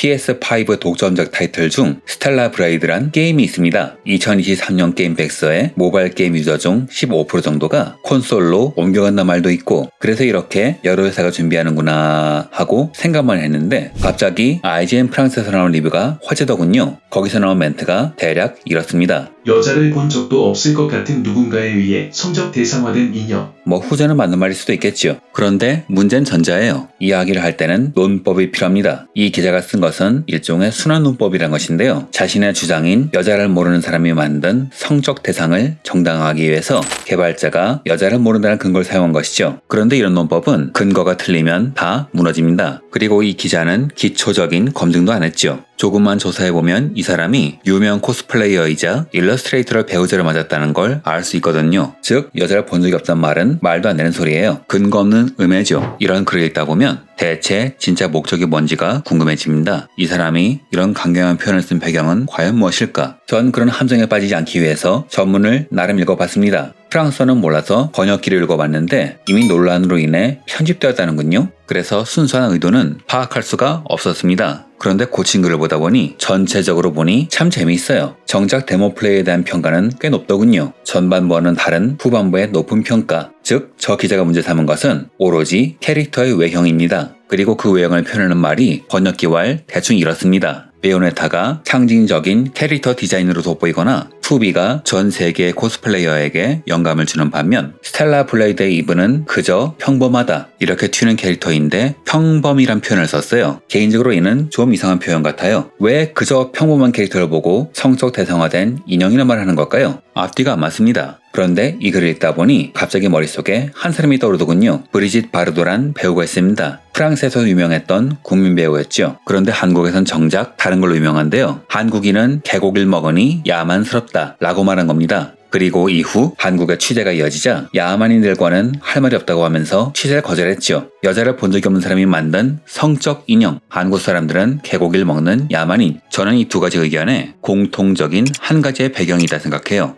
PS5 독점작 타이틀 중 스텔라 브레이드란 게임이 있습니다. 2023년 게임 백서에 모바일 게임 유저 중 15% 정도가 콘솔로 옮겨간단 말도 있고, 그래서 이렇게 여러 회사가 준비하는구나 하고 생각만 했는데 갑자기 IGN 프랑스에서 나온 리뷰가 화제더군요. 거기서 나온 멘트가 대략 이렇습니다. 여자를 본 적도 없을 것 같은 누군가에 의해 성적 대상화된 인형. 뭐 후자는 맞는 말일 수도 있겠죠. 그런데 문제는 전자예요. 이야기를 할 때는 논법이 필요합니다. 이 기자가 쓴 것은 일종의 순환 논법이란 것인데요. 자신의 주장인 여자를 모르는 사람이 만든 성적 대상을 정당화하기 위해서 개발자가 여자를 모른다는 근거를 사용한 것이죠. 그런데 이런 논법은 근거가 틀리면 다 무너집니다. 그리고 이 기자는 기초적인 검증도 안 했죠. 조금만 조사해보면 이 사람이 유명 코스플레이어이자 일러스트레이터를 배우자를 맞았다는 걸 알 수 있거든요. 즉 여자를 본 적이 없단 말은 말도 안 되는 소리예요. 근거 없는 음해죠. 이런 글을 읽다 보면 대체 진짜 목적이 뭔지가 궁금해집니다. 이 사람이 이런 강경한 표현을 쓴 배경은 과연 무엇일까? 전 그런 함정에 빠지지 않기 위해서 전문을 나름 읽어봤습니다. 프랑스어는 몰라서 번역기를 읽어봤는데 이미 논란으로 인해 편집되었다는군요. 그래서 순수한 의도는 파악할 수가 없었습니다. 그런데 고친 글을 보다 보니 전체적으로 보니 참 재미있어요. 정작 데모 플레이에 대한 평가는 꽤 높더군요. 전반부와는 다른 후반부의 높은 평가. 즉, 저 기자가 문제 삼은 것은 오로지 캐릭터의 외형입니다. 그리고 그 외형을 표현하는 말이 번역기와 대충 이렇습니다. 베요네타가 상징적인 캐릭터 디자인으로 돋보이거나 투비가 전 세계의 코스플레이어에게 영감을 주는 반면 스텔라 블레이드의 이브는 그저 평범하다 이렇게 튀는 캐릭터인데 평범이란 표현을 썼어요. 개인적으로 이는 좀 이상한 표현 같아요. 왜 그저 평범한 캐릭터를 보고 성적 대상화된 인형이란 말을 하는 걸까요? 앞뒤가 안 맞습니다. 그런데 이 글을 읽다 보니 갑자기 머릿속에 한 사람이 떠오르더군요. 브리짓 바르도란 배우가 있습니다. 프랑스에서 유명했던 국민 배우였죠. 그런데 한국에선 정작 다른 걸로 유명한데요. 한국인은 개고기를 먹으니 야만스럽다 라고 말한 겁니다. 그리고 이후 한국의 취재가 이어지자 야만인들과는 할 말이 없다고 하면서 취재를 거절했죠. 여자를 본 적이 없는 사람이 만든 성적 인형, 한국 사람들은 개고기를 먹는 야만인. 저는 이 두 가지 의견에 공통적인 한 가지의 배경이다 생각해요.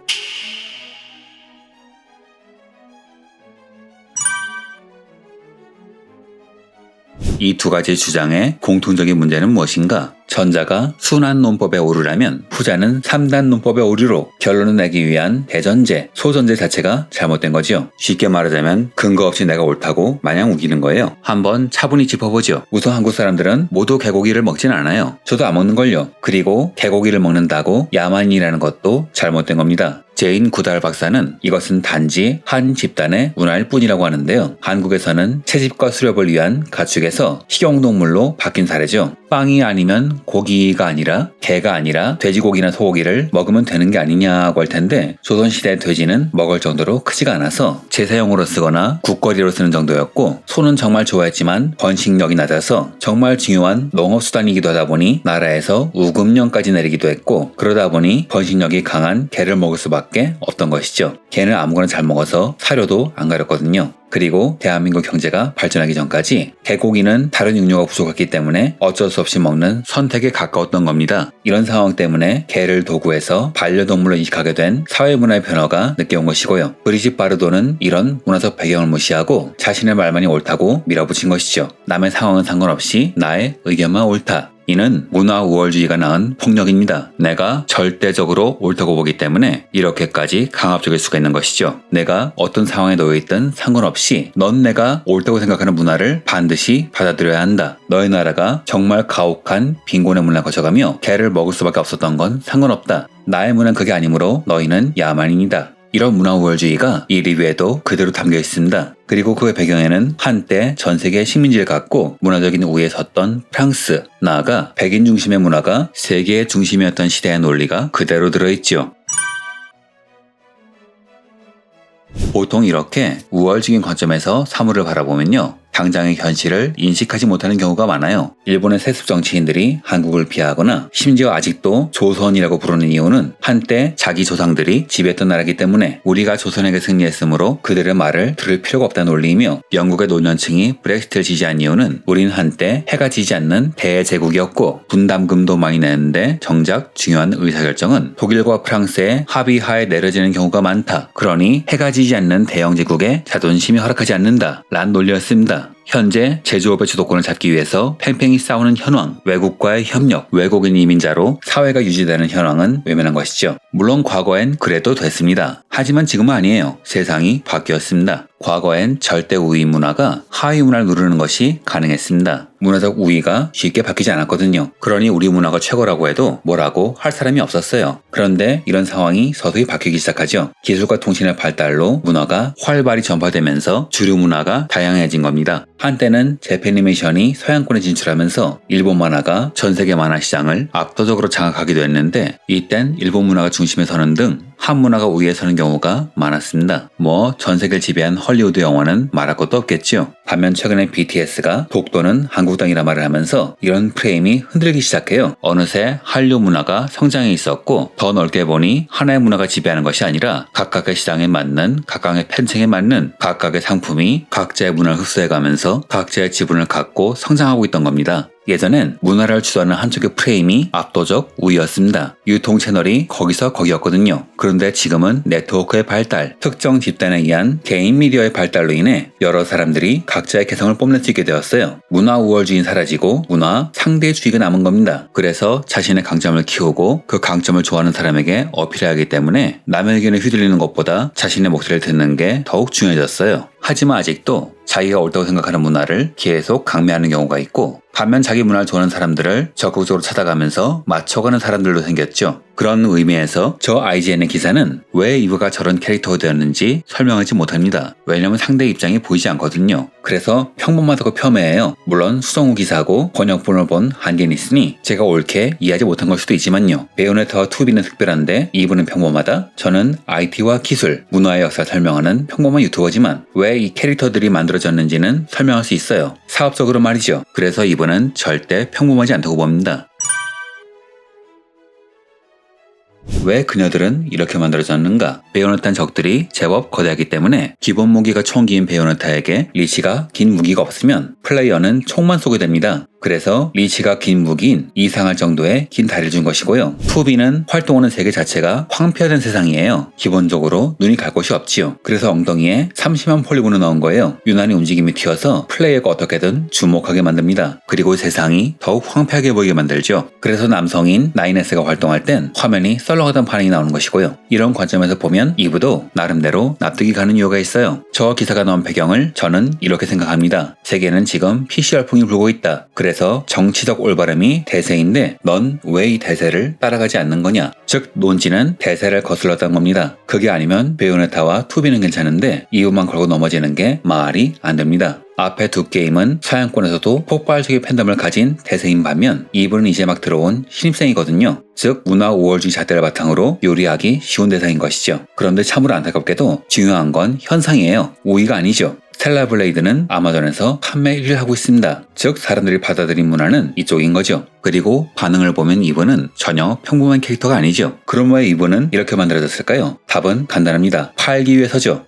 이 두 가지 주장의 공통적인 문제는 무엇인가? 전자가 순환 논법에 오르려면 후자는 3단 논법에 오르로 결론을 내기 위한 대전제, 소전제 자체가 잘못된 거죠. 쉽게 말하자면 근거 없이 내가 옳다고 마냥 우기는 거예요. 한번 차분히 짚어보죠. 우선 한국 사람들은 모두 개고기를 먹진 않아요. 저도 안 먹는걸요. 그리고 개고기를 먹는다고 야만인이라는 것도 잘못된 겁니다. 제인 구달 박사는 이것은 단지 한 집단의 문화일 뿐이라고 하는데요. 한국에서는 채집과 수렵을 위한 가축에서 식용동물로 바뀐 사례죠. 빵이 아니면 고기가 아니라 개가 아니라 돼지고기나 소고기를 먹으면 되는 게 아니냐고 할 텐데 조선시대 돼지는 먹을 정도로 크지가 않아서 제사용으로 쓰거나 국거리로 쓰는 정도였고 소는 정말 좋아했지만 번식력이 낮아서 정말 중요한 농업수단이기도 하다 보니 나라에서 우금령까지 내리기도 했고 그러다 보니 번식력이 강한 개를 먹을 수밖에 없던 것이죠. 개는 아무거나 잘 먹어서 사료도 안 가렸거든요. 그리고 대한민국 경제가 발전하기 전까지 개고기는 다른 육류가 부족했기 때문에 어쩔 수 없이 먹는 선택에 가까웠던 겁니다. 이런 상황 때문에 개를 도구해서 반려동물로 이식하게 된 사회문화의 변화가 늦게 온 것이고요. 브리짓 바르도는 이런 문화적 배경을 무시하고 자신의 말만이 옳다고 밀어붙인 것이죠. 남의 상황은 상관없이 나의 의견만 옳다. 이는 문화 우월주의가 낳은 폭력입니다. 내가 절대적으로 옳다고 보기 때문에 이렇게까지 강압적일 수가 있는 것이죠. 내가 어떤 상황에 놓여있든 상관없이 넌 내가 옳다고 생각하는 문화를 반드시 받아들여야 한다. 너의 나라가 정말 가혹한 빈곤의 문화를 거쳐가며 개를 먹을 수밖에 없었던 건 상관없다. 나의 문화는 그게 아니므로 너희는 야만인이다. 이런 문화 우월주의가 이 리뷰에도 그대로 담겨 있습니다. 그리고 그의 배경에는 한때 전 세계의 식민지를 갖고 문화적인 우위에 섰던 프랑스, 나아가 백인 중심의 문화가 세계의 중심이었던 시대의 논리가 그대로 들어있죠. 보통 이렇게 우월적인 관점에서 사물을 바라보면요. 당장의 현실을 인식하지 못하는 경우가 많아요. 일본의 세습 정치인들이 한국을 비하하거나 심지어 아직도 조선이라고 부르는 이유는 한때 자기 조상들이 지배했던 나라이기 때문에 우리가 조선에게 승리했으므로 그들의 말을 들을 필요가 없다는 논리이며 영국의 노년층이 브렉시트를 지지한 이유는 우린 한때 해가 지지 않는 대제국이었고 분담금도 많이 내는데 정작 중요한 의사결정은 독일과 프랑스의 합의하에 내려지는 경우가 많다. 그러니 해가 지지 않는 대영제국의 자존심이 허락하지 않는다. 란 논리였습니다. 현재 제조업의 주도권을 잡기 위해서 팽팽히 싸우는 현황, 외국과의 협력, 외국인 이민자로 사회가 유지되는 현황은 외면한 것이죠. 물론 과거엔 그래도 됐습니다. 하지만 지금은 아니에요. 세상이 바뀌었습니다. 과거엔 절대 우위 문화가 하위 문화를 누르는 것이 가능했습니다. 문화적 우위가 쉽게 바뀌지 않았거든요. 그러니 우리 문화가 최고라고 해도 뭐라고 할 사람이 없었어요. 그런데 이런 상황이 서서히 바뀌기 시작하죠. 기술과 통신의 발달로 문화가 활발히 전파되면서 주류 문화가 다양해진 겁니다. 한때는 재패니메이션이 서양권에 진출하면서 일본 만화가 전 세계 만화 시장을 압도적으로 장악하기도 했는데 이땐 일본 문화가 중심에 서는 등 한 문화가 우위에 서는 경우가 많았습니다. 전 세계를 지배한 헐리우드 영화는 말할 것도 없겠죠. 반면 최근에 BTS가 독도는 한국 땅이라 말을 하면서 이런 프레임이 흔들리기 시작해요. 어느새 한류 문화가 성장해 있었고 더 넓게 보니 하나의 문화가 지배하는 것이 아니라 각각의 시장에 맞는 각각의 팬층에 맞는 각각의 상품이 각자의 문화를 흡수해가면서 각자의 지분을 갖고 성장하고 있던 겁니다. 예전엔 문화를 주도하는 한쪽의 프레임이 압도적 우위였습니다. 유통 채널이 거기서 거기였거든요. 그런데 지금은 네트워크의 발달, 특정 집단에 의한 개인 미디어의 발달로 인해 여러 사람들이 각자의 개성을 뽐낼 수 있게 되었어요. 문화 우월주의는 사라지고 문화 상대주의가 남은 겁니다. 그래서 자신의 강점을 키우고 그 강점을 좋아하는 사람에게 어필해야 하기 때문에 남의 의견에 휘둘리는 것보다 자신의 목소리를 듣는 게 더욱 중요해졌어요. 하지만 아직도 자기가 옳다고 생각하는 문화를 계속 강매하는 경우가 있고 반면 자기 문화를 좋아하는 사람들을 적극적으로 찾아가면서 맞춰가는 사람들도 생겼죠. 그런 의미에서 저 IGN의 기사는 왜 이브가 저런 캐릭터가 되었는지 설명하지 못합니다. 왜냐면 상대 입장이 보이지 않거든요. 그래서 평범하다고 폄훼해요. 물론 수성우 기사하고 번역본을 본 한계는 있으니 제가 옳게 이해하지 못한 걸 수도 있지만요. 베요네타와 투비는 특별한데 이브는 평범하다? 저는 IT와 기술, 문화의 역사를 설명하는 평범한 유튜버지만 왜 이 캐릭터들이 만들어졌는지는 설명할 수 있어요. 사업적으로 말이죠. 그래서 이브는 절대 평범하지 않다고 봅니다. 왜 그녀들은 이렇게 만들어졌는가? 베요네타는 적들이 제법 거대하기 때문에 기본 무기가 총기인 베요네타에게 리치가 긴 무기가 없으면 플레이어는 총만 쏘게 됩니다. 그래서 리치가 긴 무기인 이상할 정도의 긴 다리를 준 것이고요. 투비는 활동하는 세계 자체가 황폐화된 세상이에요. 기본적으로 눈이 갈 곳이 없지요. 그래서 엉덩이에 30만 폴리곤을 넣은 거예요. 유난히 움직임이 튀어서 플레이어가 어떻게든 주목하게 만듭니다. 그리고 세상이 더욱 황폐하게 보이게 만들죠. 그래서 남성인 나인에스가 활동할 땐 화면이 썰렁하던 반응이 나오는 것이고요. 이런 관점에서 보면 이브도 나름대로 납득이 가는 이유가 있어요. 저 기사가 나온 배경을 저는 이렇게 생각합니다. 세계는 지금 PC 열풍이 불고 있다. 그래서 정치적 올바름이 대세인데 넌 왜 이 대세를 따라가지 않는 거냐? 즉 논지는 대세를 거슬렀던 겁니다. 그게 아니면 베요네타와 투비는 괜찮은데 이유만 걸고 넘어지는 게 말이 안 됩니다. 앞에 두 게임은 서양권에서도 폭발적인 팬덤을 가진 대세인 반면 이분은 이제 막 들어온 신입생이거든요. 즉 문화 우월주의 잣대를 바탕으로 요리하기 쉬운 대상인 것이죠. 그런데 참으로 안타깝게도 중요한 건 현상이에요. 우위가 아니죠. 스텔라 블레이드는 아마존에서 판매 1위를 하고 있습니다. 즉 사람들이 받아들인 문화는 이쪽인 거죠. 그리고 반응을 보면 이분은 전혀 평범한 캐릭터가 아니죠. 그럼 왜 이분은 이렇게 만들어졌을까요? 답은 간단합니다. 팔기 위해서죠.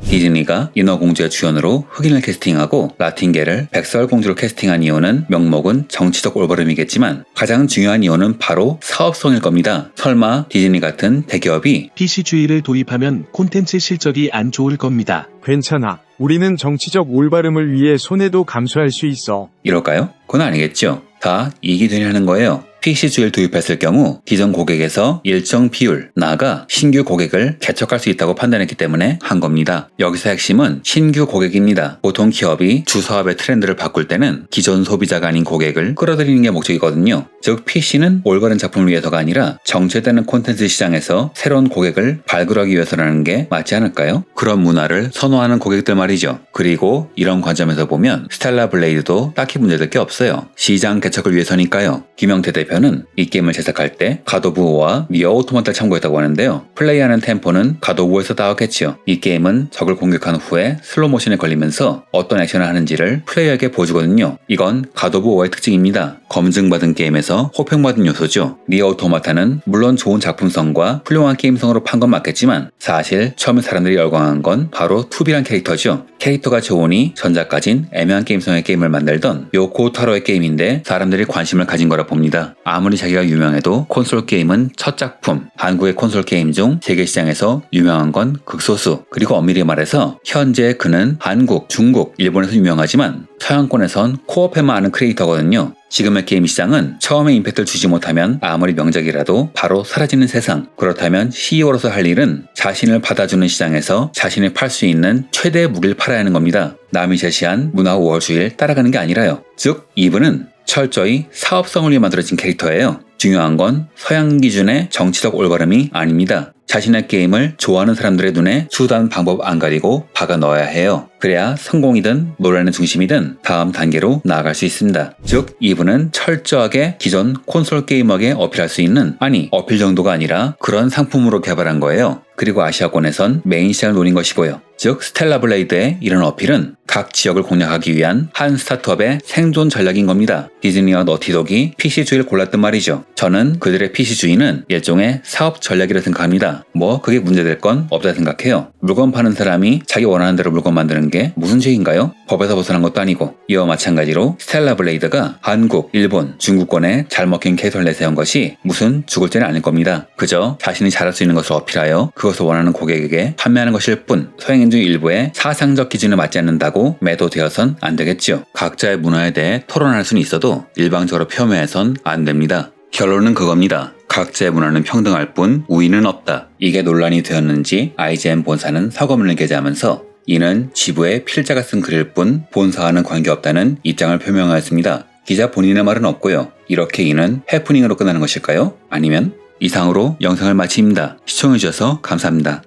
디즈니가 인어공주의 주연으로 흑인을 캐스팅하고 라틴계를 백설공주로 캐스팅한 이유는 명목은 정치적 올바름이겠지만 가장 중요한 이유는 바로 사업성일 겁니다. 설마 디즈니 같은 대기업이 PC주의를 도입하면 콘텐츠 실적이 안 좋을 겁니다. 괜찮아. 우리는 정치적 올바름을 위해 손해도 감수할 수 있어. 이럴까요? 그건 아니겠죠. 다 이익이 되려는 거예요. PC주의를 도입했을 경우 기존 고객에서 일정 비율, 나아가 신규 고객을 개척할 수 있다고 판단했기 때문에 한 겁니다. 여기서 핵심은 신규 고객입니다. 보통 기업이 주사업의 트렌드를 바꿀 때는 기존 소비자가 아닌 고객을 끌어들이는 게 목적이거든요. 즉 PC는 올바른 작품을 위해서가 아니라 정체되는 콘텐츠 시장에서 새로운 고객을 발굴하기 위해서라는 게 맞지 않을까요? 그런 문화를 선호하는 고객들 말이죠. 그리고 이런 관점에서 보면 스텔라 블레이드도 딱히 문제될 게 없어요. 시장 개척을 위해서니까요. 김영태 대표는 이 게임을 제작할 때 갓 오브 워와 니어 오토마타를 참고했다고 하는데요. 플레이하는 템포는 갓 오브 워에서 따왔겠지요. 이 게임은 적을 공격한 후에 슬로우 모션에 걸리면서 어떤 액션을 하는지를 플레이어에게 보여주거든요. 이건 갓 오브 워의 특징입니다. 검증받은 게임에서 호평받은 요소죠. 니어 오토마타는 물론 좋은 작품성과 훌륭한 게임성으로 판 건 맞겠지만 사실 처음에 사람들이 열광한 건 바로 투비란 캐릭터죠. 캐릭터가 좋으니 전작까진 애매한 게임성의 게임을 만들던 요코 타로의 게임인데 사람들이 관심을 가진 거라 봅니다. 아무리 자기가 유명해도 콘솔 게임은 첫 작품, 한국의 콘솔 게임 중 세계 시장에서 유명한 건 극소수. 그리고 엄밀히 말해서 현재 그는 한국, 중국, 일본에서 유명하지만 서양권에선 코어패만 아는 크리에이터거든요. 지금의 게임 시장은 처음에 임팩트를 주지 못하면 아무리 명작이라도 바로 사라지는 세상. 그렇다면 CEO로서 할 일은 자신을 받아주는 시장에서 자신을 팔 수 있는 최대의 무기를 팔아야 하는 겁니다. 남이 제시한 문화 우월주의를 따라가는 게 아니라요. 즉 이분은 철저히 사업성을 위해 만들어진 캐릭터예요. 중요한 건 서양 기준의 정치적 올바름이 아닙니다. 자신의 게임을 좋아하는 사람들의 눈에 수단 방법 안 가리고 박아 넣어야 해요. 그래야 성공이든 논란의 중심이든 다음 단계로 나아갈 수 있습니다. 즉 이분은 철저하게 기존 콘솔 게이머에게 어필할 수 있는, 아니 어필 정도가 아니라 그런 상품으로 개발한 거예요. 그리고 아시아권에선 메인 시장을 노린 것이고요. 즉 스텔라 블레이드의 이런 어필은 각 지역을 공략하기 위한 한 스타트업의 생존 전략인 겁니다. 디즈니와 너티독이 PC주의를 골랐단 말이죠. 저는 그들의 PC주의는 일종의 사업 전략이라 생각합니다. 뭐 그게 문제될 건 없다 생각해요. 물건 파는 사람이 자기 원하는 대로 물건 만드는 게 무슨 죄인가요? 법에서 벗어난 것도 아니고. 이와 마찬가지로 스텔라 블레이드가 한국, 일본, 중국권에 잘 먹힌 캐릭터를 내세운 것이 무슨 죽을 죄는 아닐 겁니다. 그저 자신이 잘할 수 있는 것을 어필하여 그것을 원하는 고객에게 판매하는 것일 뿐, 서양인 중 일부의 사상적 기준에 맞지 않는다고 매도되어선 안 되겠죠. 각자의 문화에 대해 토론할 수는 있어도 일방적으로 폄훼해선 안 됩니다. 결론은 그겁니다. 각자의 문화는 평등할 뿐 우위는 없다. 이게 논란이 되었는지 IGN 본사는 사과문을 게재하면서 이는 지부의 필자가 쓴 글일 뿐 본사와는 관계없다는 입장을 표명하였습니다. 기자 본인의 말은 없고요. 이렇게 이는 해프닝으로 끝나는 것일까요? 아니면? 이상으로 영상을 마칩니다. 시청해주셔서 감사합니다.